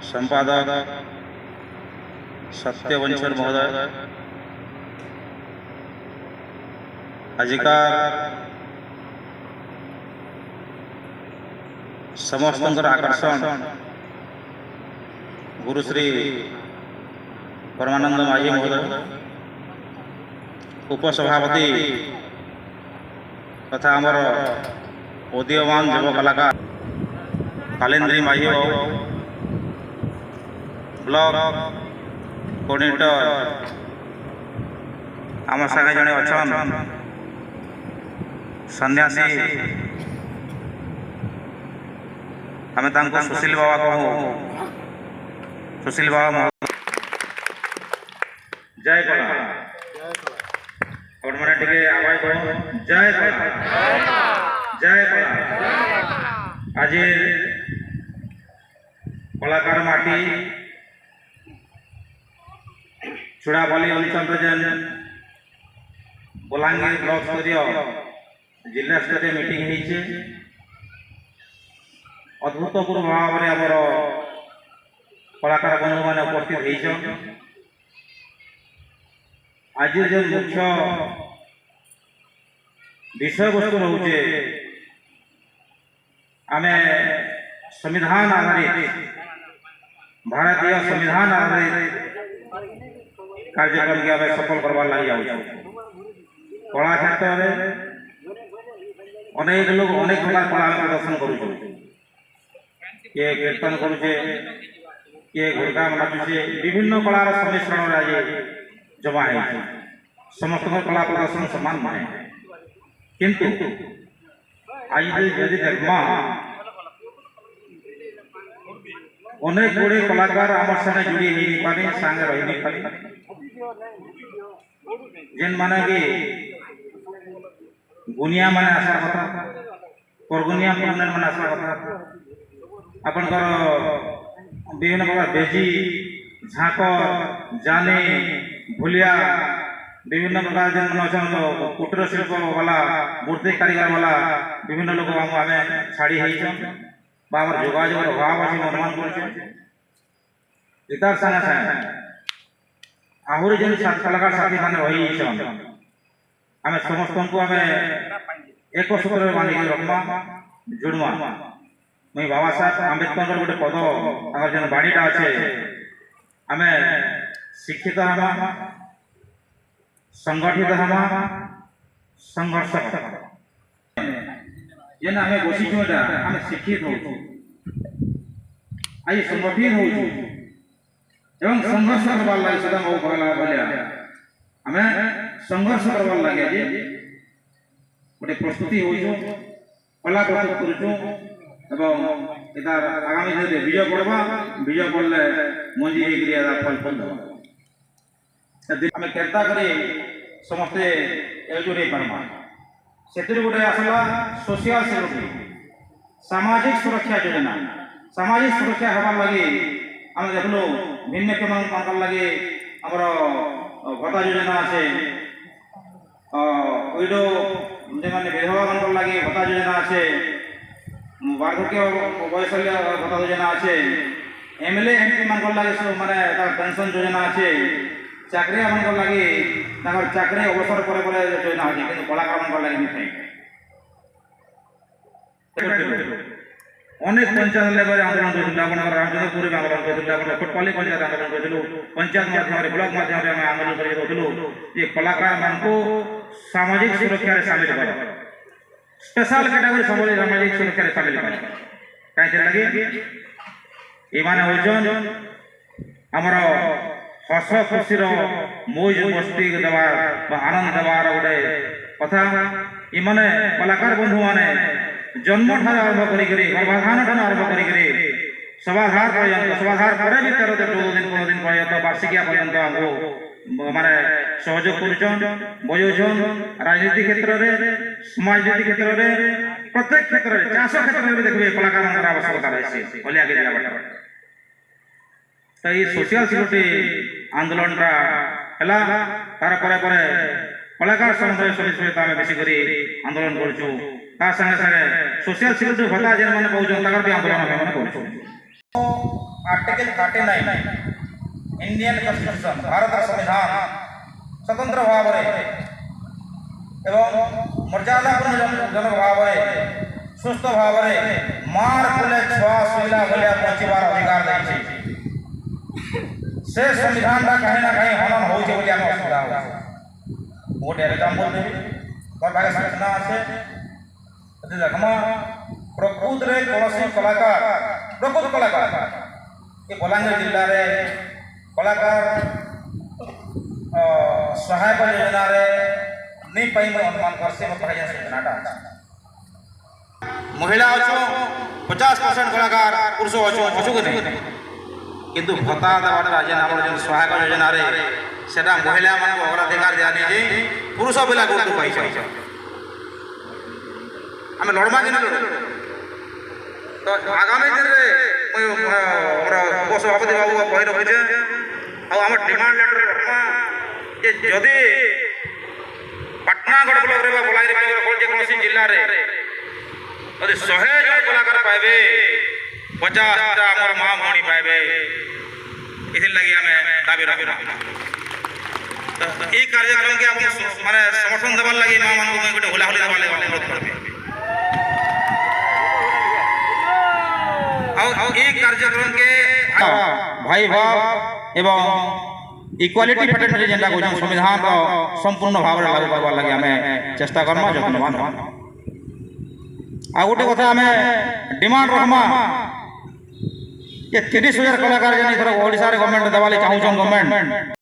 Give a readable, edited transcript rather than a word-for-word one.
संपादक सत्यवंशर महोदय, आजिकार समस्त आकर्षण गुरुश्री परमानंद माझी महोदय, उपसभापति तथा आमर उदीयमान युव कलाकार कालेन्द्री माझी बाबू, ब्लॉक कोऑर्डिनेटर आम सागे जड़े अच्छा सन्यासी आम सुशील बाबा कहूँ, सुशील बाबा महोदय जय कला और मैंने टे आवाज कहूँ जय कला जय कला। आज कलाकार माटी छुड़ाबाली अंचल जेन बलांगीर ब्लॉक स्तरीय जिला स्तरीय मीटिंग होइछे, अभूतपूर्व भाव में आमर कलाकार बंधु मैंने उपस्थित होइछन। आज जो मुख्य विषय वस्तु रोचे आम संविधान आधारित भारतीय संविधान आधारित कार्यक्रम के आम सफल करवार लगे जाऊँ। कला क्षेत्र में अनेक लोग अनेक प्रकार कला प्रदर्शन करुचे, किए कीर्तन करुचे, किए घुड़का नाचुचे, विभिन्न कलार सम्मिश्रण आज जमा है। समस्त कला प्रदर्शन समान माने किंतु आज यदि देखमा अनेक गुड़े कलाकार आम संगे जुड़ी नहीं पारे, संगे रही नहीं पारे, जेन माने कि गुनिया माने आसार कथा, परगुनिया माने आसार कथा, आपनकर विभिन्न प्रकार बेजी झाँक जाने भूलिया विभिन्न प्रकार जन कुटीर शिल्प वाला मूर्ति कारीगर वाला विभिन्न लोग आम छाड़ी जोगाजोग अभाव अच्छे अनुमान कर सागे सागे आहरी जेन कलाकार साथी मान रही आम समस्त को आम एक सूत्र बांधिक रखमा जुड़मा। मुई बाबा साहेब आंबेडकर गोटे पद जेन बाणीटा अच्छे आम शिक्षित हमा, संगठित हमा, संघर्ष जेन आम बसीचु आम शिक्षित हो आज संगठित हो एवं संघर्ष करवार लगे सदा मो कहला भलिया आम संघर्ष करवार लगे जे गोटे प्रस्तुति हो कला प्रस्तुत करूँ एवं इतार आगामी दिन में विजय पड़वा, विजय पड़ले मंजी फल फल आम केता कर समस्ते एकजुट हो पार्मा से गोटे आसला सोशियल सिक्योरिटी सामाजिक सुरक्षा योजना। सामाजिक सुरक्षा हमार लगे आम देखलो भिन्नक्षम मान लगे आमर भत्ता योजना আছে, उइडो जो विधवा मान लगे भत्ता योजना আছে, वार्धक्य वैशल्य भत्ता योजना আছে, एमएलए एमपी मान लगे माने पेंशन योजना আছে, चाकरिया मान लगे चाकरी अवसर पर योजना अच्छे कि कलाकार मान लगे नहीं अनेक पंचायत लेवल आंदोलन कर रामचंद्रपुर में आंदोलन कर कोटपाली पंचायत आंदोलन करूँ, पंचायत माध्यम ब्लॉक माध्यम आंदोलन करूँ कलाकार मान को सामाजिक सुरक्षा सामिल कर स्पेशल कैटेगरी सामाजिक सुरक्षा सामिल कर कहीं लगे ये माने ओजन आमर हस खुशीर मौज मस्ती देवार आनंद देवार गोटे कथा। ये माने कलाकार बंधु माने जन्म ठार आरंभ कर गर्भाधान ठार आरंभ कर सभाधार पर्यंत सभाधार पर भी 13 दिन 14 दिन पर्यंत वार्षिकिया पर्यंत आमको माने सहयोग कर बयोजन राजनीति क्षेत्र में समाजनीति क्षेत्र में प्रत्येक क्षेत्र में चाष क्षेत्र में देखिए कलाकार आवश्यकता रही है। तो ये सोशल सिक्योरिटी आंदोलन तार कलाकार समुदाय समिति सहित आम बेसिक आंदोलन करूँ ତା ସାଙ୍ଗେ ସାଙ୍ଗେ ସୋସିଆଲ ସିକ୍ୟୁରିଟି ଭତ୍ତା ଯେମାନେ ପାଉଛନ୍ ତାଙ୍କର ବି ଆନ୍ଦୋଳନ ଆମେ କରୁଛୁ। आर्टिकल 39 इंडियन कॉन्स्टिट्यूशन भारत संविधान स्वतंत्र भाव एवं मर्यादापूर्ण भाव सुस्थ भाव मार कुले छुआ सुईला भलिया पहुंचबार अधिकार देछि से संविधान का कहीं ना कहीं हनन होउछे बोली हम असुविधा हो गोटे एग्जांपल देबी मोर बारे सूचना আছে যদি দেখমা प्रकृत रे कोनोसी कलाकार प्रकृत कलाकार ये बलांगीर जिल्ला रे कलाकार सहायक योजना रे नहीं पाई मैं अनुमान करसे मत योजनाटा महिला अच्छो 50% कलाकार पुरुष अच्छो अच्छो के नहीं किंतु भत्ता देवाटा राज्य नाम जो सहायक योजना रे सेटा महिला मान को अग्राधिकार दिया नहीं पुरुष बेला गुरुत्व पाई छै आम लड़मा कि ना तो आगामी दिन में उपसभापति बाबू कही रखुचे आम डिमांड लेटर रखा जदि पाटनागढ़ ब्लॉक रे बलांगीर ब्लॉक जेकोसी जिल्ला रे यदि 100 जन कलाकार पाइबे 50टा आमर माँ भणी पाइबे इथिर लगी आम दाबी रखा ये कार्यक्रम के माने समर्थन देवार लगी माँ मान गोटे हुलाहुली देवार लगी अनुरोध करबे कार्यक्रम के भाई भाव एवं इक्वालिटी फैटेटरी जेनटा कहूँ संविधान संपूर्ण भाव लागू करवार लगे आम चेष्टा करमा जत्नवान आ गोटे कथा आम डिमांड रखमा ये 30,000 कलाकार जेन ओडिशा गवर्नमेंट देवाले चाहूँ गवर्नमेंट